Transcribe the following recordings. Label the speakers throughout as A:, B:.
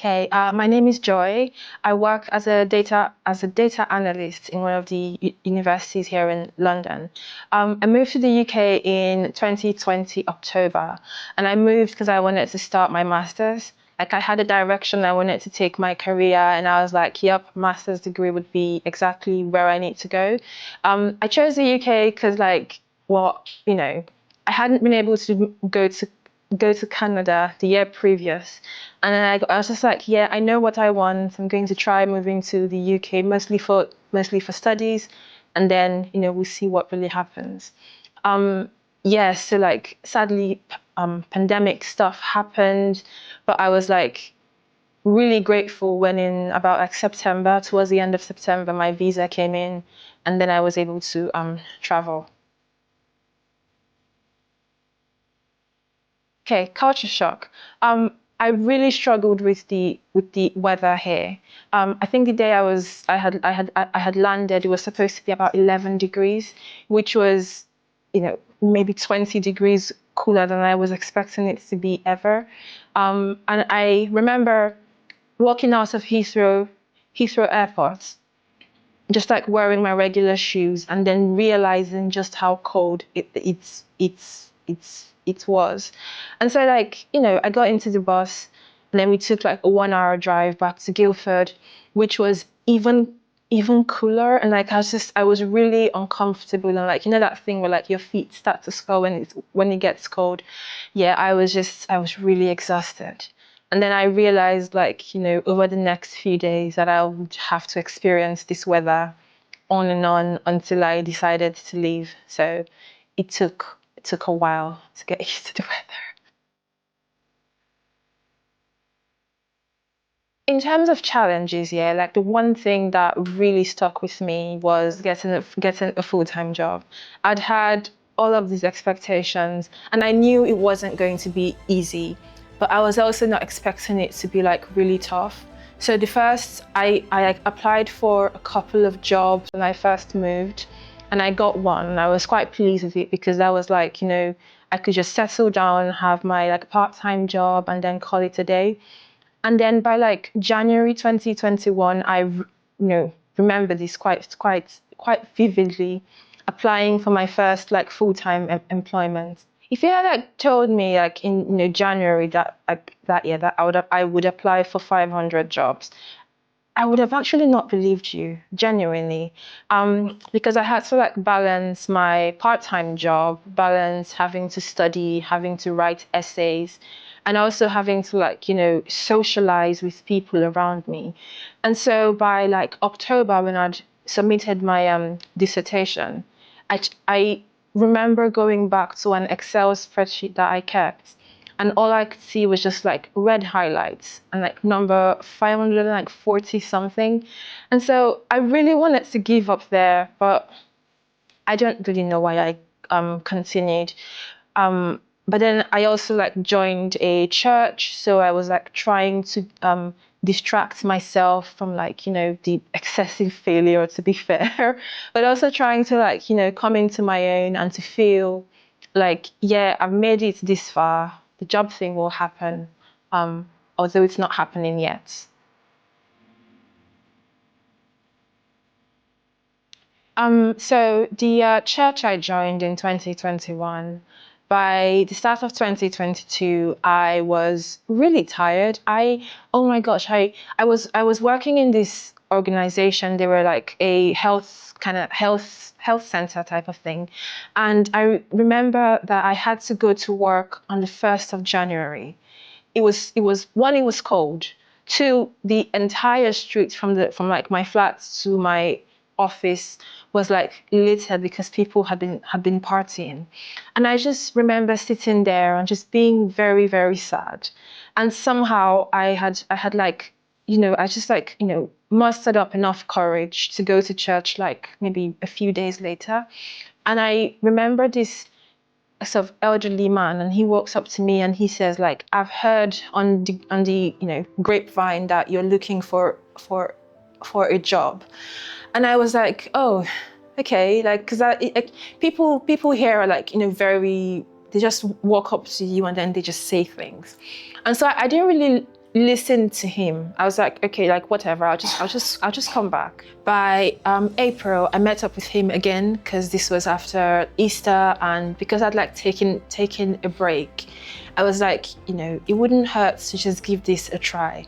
A: Okay, my name is Joy. I work as a data analyst in one of the universities here in London. I moved to the UK in 2020 October, and I moved because I wanted to start my master's. Like I had a direction I wanted to take my career, and I was like, "Yep, master's degree would be exactly where I need to go." I chose the UK because, I hadn't been able to go to Canada the year previous. And then I was just like, yeah, I know what I want. I'm going to try moving to the UK mostly for studies, and then we'll see what really happens. So like sadly, pandemic stuff happened, but I was like really grateful when in about like September, towards the end of September, my visa came in, and then I was able to travel. Okay, culture shock. I really struggled with the weather here. I think the day I had landed, it was supposed to be about 11 degrees, which was, maybe 20 degrees cooler than I was expecting it to be ever. And I remember walking out of Heathrow Airport, just like wearing my regular shoes, and then realizing just how cold it was. And so like, I got into the bus, and then we took like a 1 hour drive back to Guildford, which was even cooler. And like I was really uncomfortable, and like, that thing where like your feet start to swell when it gets cold. Yeah, I was really exhausted. And then I realized, like, over the next few days that I would have to experience this weather on and on until I decided to leave. So it took a while to get used to the weather. In terms of challenges, yeah, like the one thing that really stuck with me was getting a full-time job. I'd had all of these expectations, and I knew it wasn't going to be easy, but I was also not expecting it to be like really tough. So the first, I like applied for a couple of jobs when I first moved, and I got one, and I was quite pleased with it because that was like, I could just settle down, have my like part-time job, and then call it a day. And then by like January 2021, remember this quite vividly, applying for my first like full-time employment. If you had like told me like in January that year that I would apply for 500 jobs, I would have actually not believed you, genuinely, because I had to like balance my part-time job, balance having to study, having to write essays, and also having to like, socialize with people around me. And so by like October, when I'd submitted my dissertation, I remember going back to an Excel spreadsheet that I kept, and all I could see was just like red highlights and like number 540 something. And so I really wanted to give up there, but I don't really know why I continued. But then I also like joined a church, so I was like trying to distract myself from like the excessive failure, to be fair, but also trying to like come into my own and to feel like, yeah, I've made it this far. The job thing will happen, although it's not happening yet. So the church I joined in 2021, by the start of 2022, I was really tired. Oh my gosh, I was working in this organization. They were like a health center type of thing. And I remember that I had to go to work on the 1st of January. It was cold. Two, the entire street from like my flat to my office was like littered because people had been partying. And I just remember sitting there and just being very, very sad. And somehow I had like, I just like, mustered up enough courage to go to church like maybe a few days later. And I remember this sort of elderly man, and he walks up to me and he says like, I've heard on the grapevine that you're looking for a job. And I was like, oh, okay, like, because like, people here are like, very, they just walk up to you and then they just say things. And so I didn't really listened to him. I was like, okay, like whatever, I'll just come back. By April, I met up with him again because this was after Easter, and because I'd like taken a break, I was like, you know, it wouldn't hurt to just give this a try.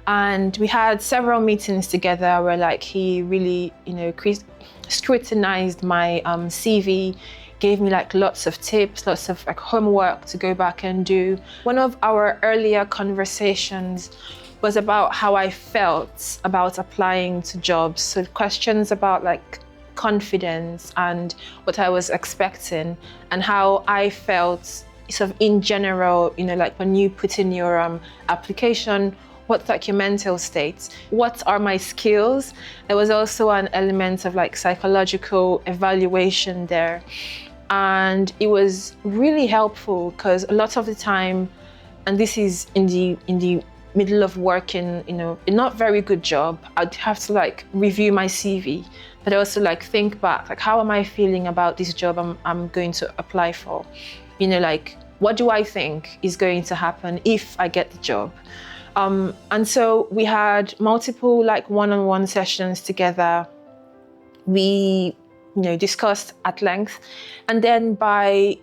A: And we had several meetings together where like he really, you know, scrutinized my CV, gave me like lots of tips, lots of like homework to go back and do. One of our earlier conversations was about how I felt about applying to jobs. So questions about like confidence and what I was expecting, and how I felt sort of in general, you know, like when you put in your application, what's like your mental state? What are my skills? There was also an element of like psychological evaluation there. And it was really helpful because a lot of the time, and this is in the middle of working, you know, a not very good job, I'd have to like review my CV, but also like think back, like how am I feeling about this job I'm going to apply for? You know, like what do I think is going to happen if I get the job? And so we had multiple like one-on-one sessions together. We, you know, discussed at length, and then by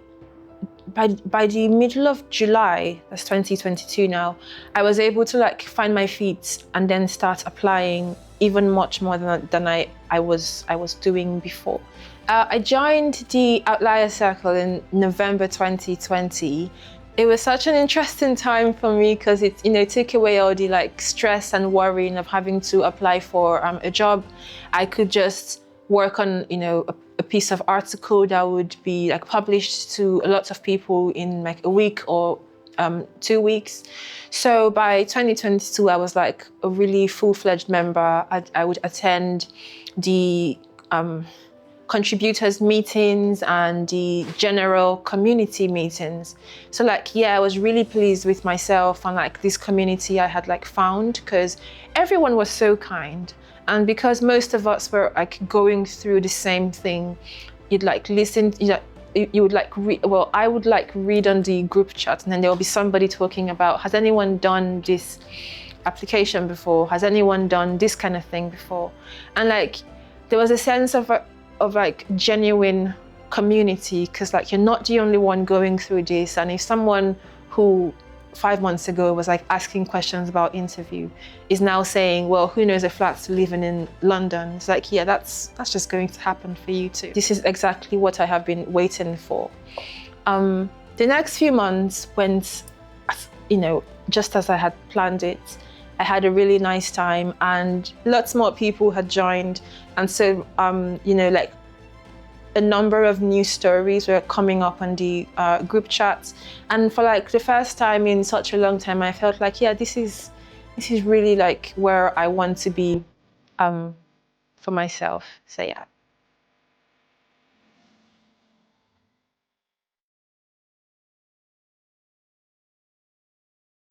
A: the middle of July, that's 2022 now, I was able to like find my feet and then start applying even much more than I was doing before. I joined the Outliers Circle in November 2020. It was such an interesting time for me because it, you know, took away all the like stress and worrying of having to apply for a job. I could just work on, you know, a piece of article that would be like published to a lot of people in like a week or 2 weeks. So by 2022, I was like a really full-fledged member. I would attend the contributors meetings and the general community meetings. So like, yeah, I was really pleased with myself and like this community I had like found, because everyone was so kind. And because most of us were like going through the same thing, you'd like listen, you would like read, well, I would like read on the group chat, and then there will be somebody talking about, has anyone done this application before? Has anyone done this kind of thing before? And like, there was a sense of like genuine community, because like you're not the only one going through this. And if someone who 5 months ago was like asking questions about interview is now saying, well, who knows if that's living in London, it's like, yeah, that's just going to happen for you too. This is exactly what I have been waiting for. The next few months went, you know, just as I had planned it. I had a really nice time, and lots more people had joined. And so, you know, like a number of new stories were coming up on the group chats. And for like the first time in such a long time, I felt like, yeah, this is really like where I want to be for myself. So yeah.